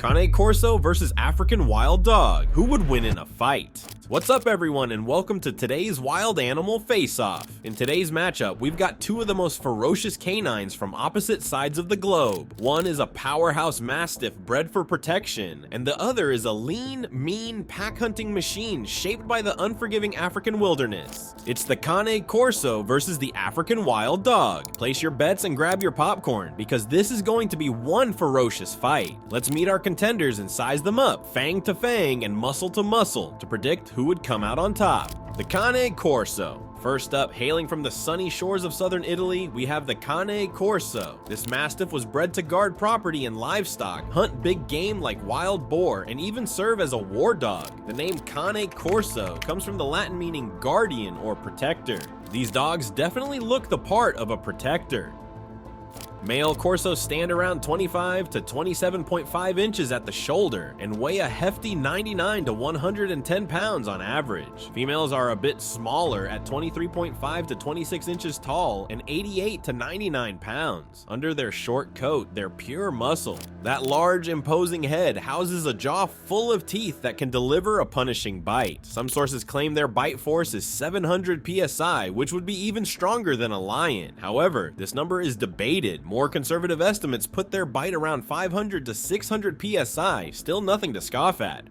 Cane Corso versus African Wild Dog. Who would win in a fight? What's up everyone, and welcome to today's Wild Animal Face-Off. In today's matchup, we've got two of the most ferocious canines from opposite sides of the globe. One is a powerhouse mastiff bred for protection, and the other is a lean, mean pack hunting machine shaped by the unforgiving African wilderness. It's the Cane Corso versus the African Wild Dog. Place your bets and grab your popcorn, because this is going to be one ferocious fight. Let's meet our contenders and size them up, fang to fang and muscle to muscle, to predict who would come out on top. The Cane Corso. First up, hailing from the sunny shores of southern Italy, we have the Cane Corso. This mastiff was bred to guard property and livestock, hunt big game like wild boar, and even serve as a war dog. The name Cane Corso comes from the Latin meaning guardian or protector. These dogs definitely look the part of a protector. Male Corsos stand around 25 to 27.5 inches at the shoulder and weigh a hefty 99 to 110 pounds on average. Females are a bit smaller at 23.5 to 26 inches tall and 88 to 99 pounds. Under their short coat, they're pure muscle. That large, imposing head houses a jaw full of teeth that can deliver a punishing bite. Some sources claim their bite force is 700 psi, which would be even stronger than a lion. However, this number is debated. More conservative estimates put their bite around 500 to 600 psi, still nothing to scoff at.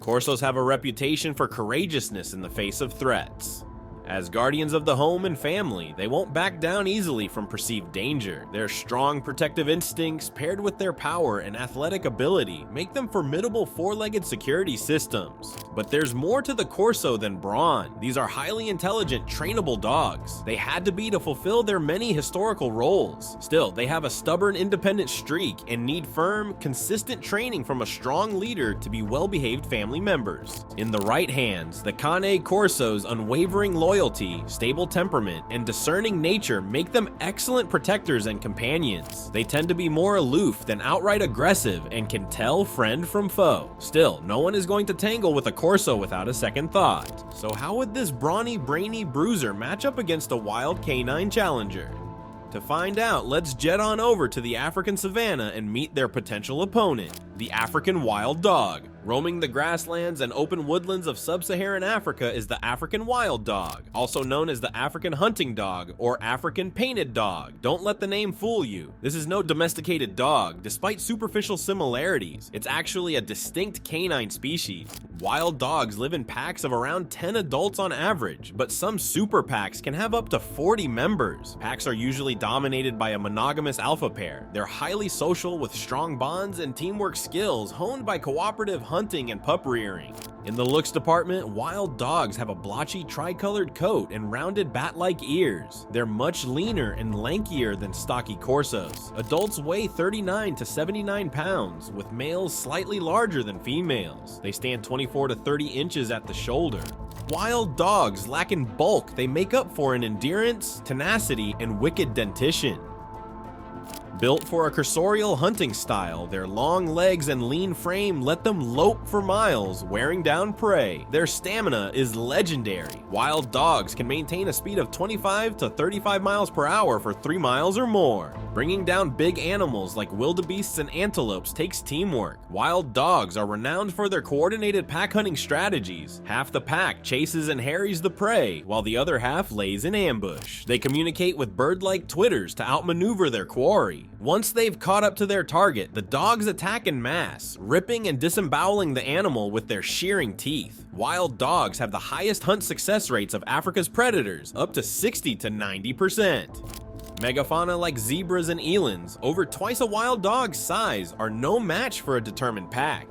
Corsos have a reputation for courageousness in the face of threats. As guardians of the home and family, they won't back down easily from perceived danger. Their strong protective instincts, paired with their power and athletic ability, make them formidable four-legged security systems. But there's more to the Corso than brawn. These are highly intelligent, trainable dogs. They had to be to fulfill their many historical roles. Still, they have a stubborn, independent streak and need firm, consistent training from a strong leader to be well-behaved family members. In the right hands, the Cane Corso's unwavering loyalty, stable temperament, and discerning nature make them excellent protectors and companions. They tend to be more aloof than outright aggressive and can tell friend from foe. Still, no one is going to tangle with a Corso without a second thought. So how would this brawny, brainy bruiser match up against a wild canine challenger? To find out, let's jet on over to the African savannah and meet their potential opponent, the African Wild Dog. Roaming the grasslands and open woodlands of sub-Saharan Africa is the African Wild Dog, also known as the African Hunting Dog or African Painted Dog. Don't let the name fool you. This is no domesticated dog, despite superficial similarities. It's actually a distinct canine species. Wild dogs live in packs of around 10 adults on average, but some super packs can have up to 40 members. Packs are usually dominated by a monogamous alpha pair. They're highly social with strong bonds and teamwork skills honed by cooperative hunting and pup rearing. In the looks department, wild dogs have a blotchy tricolored coat and rounded bat-like ears. They're much leaner and lankier than stocky Corsos. Adults weigh 39 to 79 pounds, with males slightly larger than females. They stand 24 to 30 inches at the shoulder. Wild dogs lack in bulk they make up for in endurance, tenacity, and wicked dentition. Built for a cursorial hunting style, their long legs and lean frame let them lope for miles, wearing down prey. Their stamina is legendary. Wild dogs can maintain a speed of 25 to 35 miles per hour for 3 miles or more. Bringing down big animals like wildebeests and antelopes takes teamwork. Wild dogs are renowned for their coordinated pack hunting strategies. Half the pack chases and harries the prey, while the other half lays in ambush. They communicate with bird-like twitters to outmaneuver their quarry. Once they've caught up to their target, the dogs attack en masse, ripping and disemboweling the animal with their shearing teeth. Wild dogs have the highest hunt success rates of Africa's predators, up to 60 to 90%. Megafauna like zebras and elands, over twice a wild dog's size, are no match for a determined pack.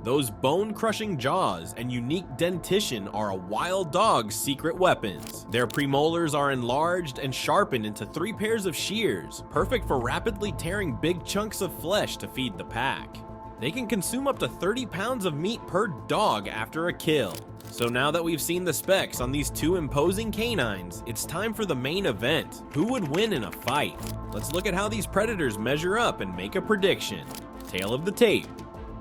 Those bone-crushing jaws and unique dentition are a wild dog's secret weapons. Their premolars are enlarged and sharpened into 3 pairs of shears, perfect for rapidly tearing big chunks of flesh to feed the pack. They can consume up to 30 pounds of meat per dog after a kill. So now that we've seen the specs on these two imposing canines, it's time for the main event. Who would win in a fight? Let's look at how these predators measure up and make a prediction. Tail of the tape.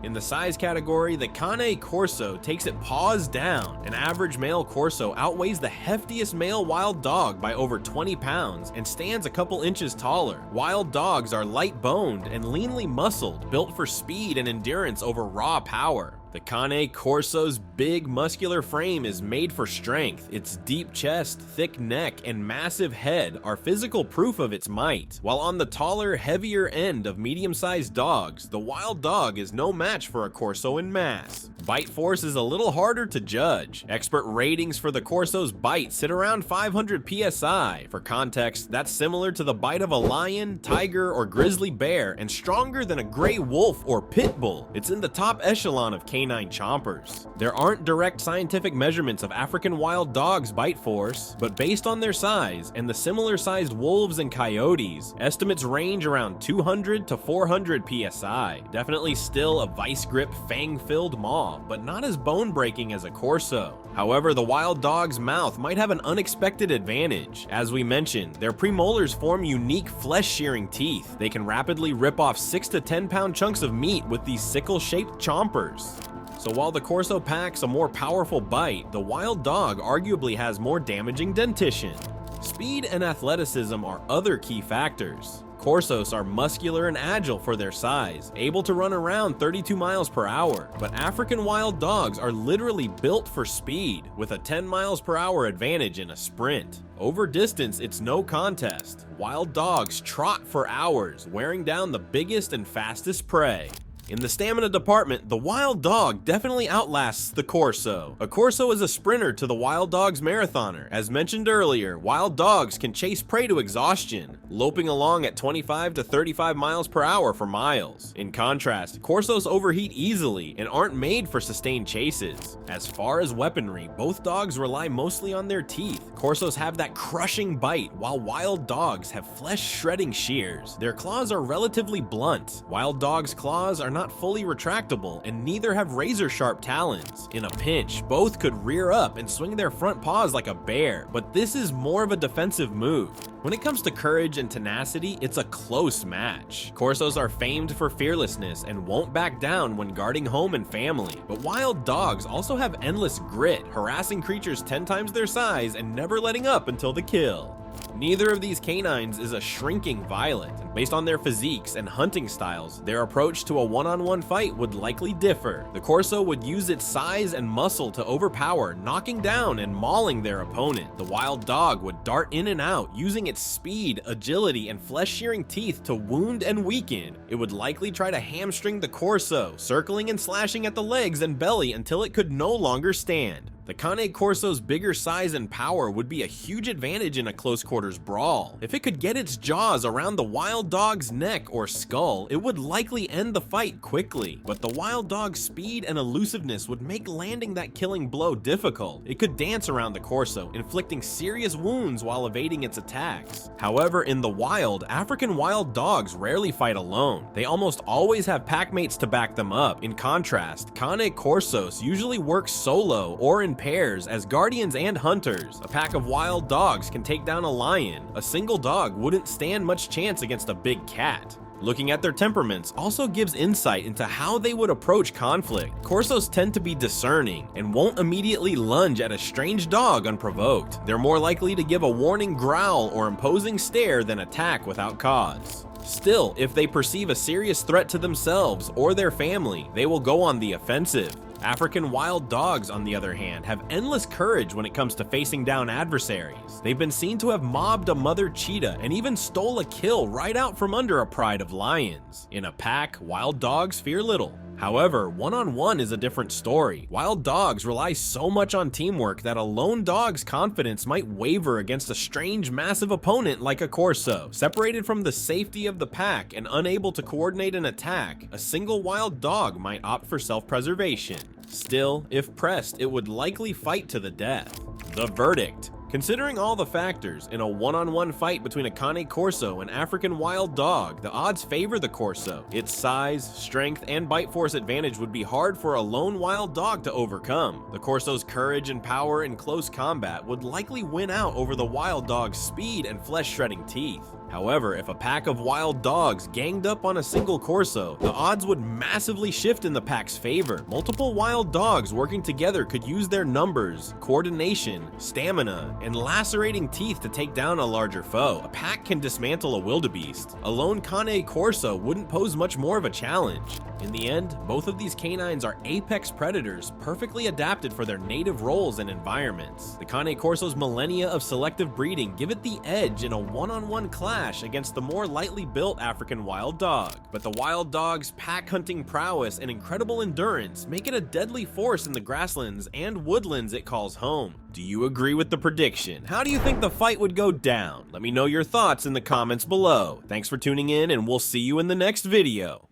In the size category, the Cane Corso takes it paws down. An average male Corso outweighs the heftiest male wild dog by over 20 pounds and stands a couple inches taller. Wild dogs are light-boned and leanly muscled, built for speed and endurance over raw power. The Cane Corso's big muscular frame is made for strength. Its deep chest, thick neck, and massive head are physical proof of its might. While on the taller, heavier end of medium-sized dogs, the wild dog is no match for a Corso in mass. Bite force is a little harder to judge. Expert ratings for the Corso's bite sit around 500 psi. For context, that's similar to the bite of a lion, tiger, or grizzly bear, and stronger than a gray wolf or Pitbull. It's in the top echelon of canine chompers. There aren't direct scientific measurements of African wild dogs' bite force, but based on their size and the similar-sized wolves and coyotes, estimates range around 200 to 400 psi. Definitely still a vice-grip, fang-filled maw, but not as bone-breaking as a Corso. However, the wild dog's mouth might have an unexpected advantage. As we mentioned, their premolars form unique flesh-shearing teeth. They can rapidly rip off 6 to 10 pound chunks of meat with these sickle-shaped chompers. So while the Corso packs a more powerful bite, the wild dog arguably has more damaging dentition. Speed and athleticism are other key factors. Corsos are muscular and agile for their size, able to run around 32 miles per hour, but African wild dogs are literally built for speed, with a 10 miles per hour advantage in a sprint. Over distance, it's no contest. Wild dogs trot for hours, wearing down the biggest and fastest prey. In the stamina department, the wild dog definitely outlasts the Corso. A Corso is a sprinter to the wild dog's marathoner. As mentioned earlier, wild dogs can chase prey to exhaustion, loping along at 25 to 35 miles per hour for miles. In contrast, Corsos overheat easily and aren't made for sustained chases. As far as weaponry, both dogs rely mostly on their teeth. Corsos have that crushing bite, while wild dogs have flesh-shredding shears. Their claws are relatively blunt. Wild dogs' claws are not fully retractable, and neither have razor-sharp talons. In a pinch, both could rear up and swing their front paws like a bear, but this is more of a defensive move. When it comes to courage and tenacity, it's a close match. Corsos are famed for fearlessness and won't back down when guarding home and family, but wild dogs also have endless grit, harassing creatures 10 times their size and never letting up until the kill. Neither of these canines is a shrinking violet, and based on their physiques and hunting styles, their approach to a one-on-one fight would likely differ. The Corso would use its size and muscle to overpower, knocking down and mauling their opponent. The wild dog would dart in and out, using its speed, agility, and flesh-shearing teeth to wound and weaken. It would likely try to hamstring the Corso, circling and slashing at the legs and belly until it could no longer stand. The Cane Corso's bigger size and power would be a huge advantage in a close quarters brawl. If it could get its jaws around the wild dog's neck or skull, it would likely end the fight quickly. But the wild dog's speed and elusiveness would make landing that killing blow difficult. It could dance around the Corso, inflicting serious wounds while evading its attacks. However, in the wild, African wild dogs rarely fight alone. They almost always have packmates to back them up. In contrast, Cane Corsos usually work solo or in pairs as guardians and hunters. A pack of wild dogs can take down a lion. A single dog wouldn't stand much chance against a big cat. Looking at their temperaments also gives insight into how they would approach conflict. Corsos tend to be discerning and won't immediately lunge at a strange dog unprovoked. They're more likely to give a warning growl or imposing stare than attack without cause. Still, if they perceive a serious threat to themselves or their family, they will go on the offensive. African wild dogs, on the other hand, have endless courage when it comes to facing down adversaries. They've been seen to have mobbed a mother cheetah and even stole a kill right out from under a pride of lions. In a pack, wild dogs fear little. However, one-on-one is a different story. Wild dogs rely so much on teamwork that a lone dog's confidence might waver against a strange, massive opponent like a Corso. Separated from the safety of the pack and unable to coordinate an attack, a single wild dog might opt for self-preservation. Still, if pressed, it would likely fight to the death. The verdict. Considering all the factors, in a one-on-one fight between a Cane Corso and African wild dog, the odds favor the Corso. Its size, strength, and bite force advantage would be hard for a lone wild dog to overcome. The Corso's courage and power in close combat would likely win out over the wild dog's speed and flesh-shredding teeth. However, if a pack of wild dogs ganged up on a single Corso, the odds would massively shift in the pack's favor. Multiple wild dogs working together could use their numbers, coordination, stamina, and lacerating teeth to take down a larger foe. A pack can dismantle a wildebeest. A lone Cane Corso wouldn't pose much more of a challenge. In the end, both of these canines are apex predators, perfectly adapted for their native roles and environments. The Cane Corso's millennia of selective breeding give it the edge in a one-on-one clash against the more lightly built African wild dog. But the wild dog's pack hunting prowess and incredible endurance make it a deadly force in the grasslands and woodlands it calls home. Do you agree with the prediction? How do you think the fight would go down? Let me know your thoughts in the comments below. Thanks for tuning in, and we'll see you in the next video.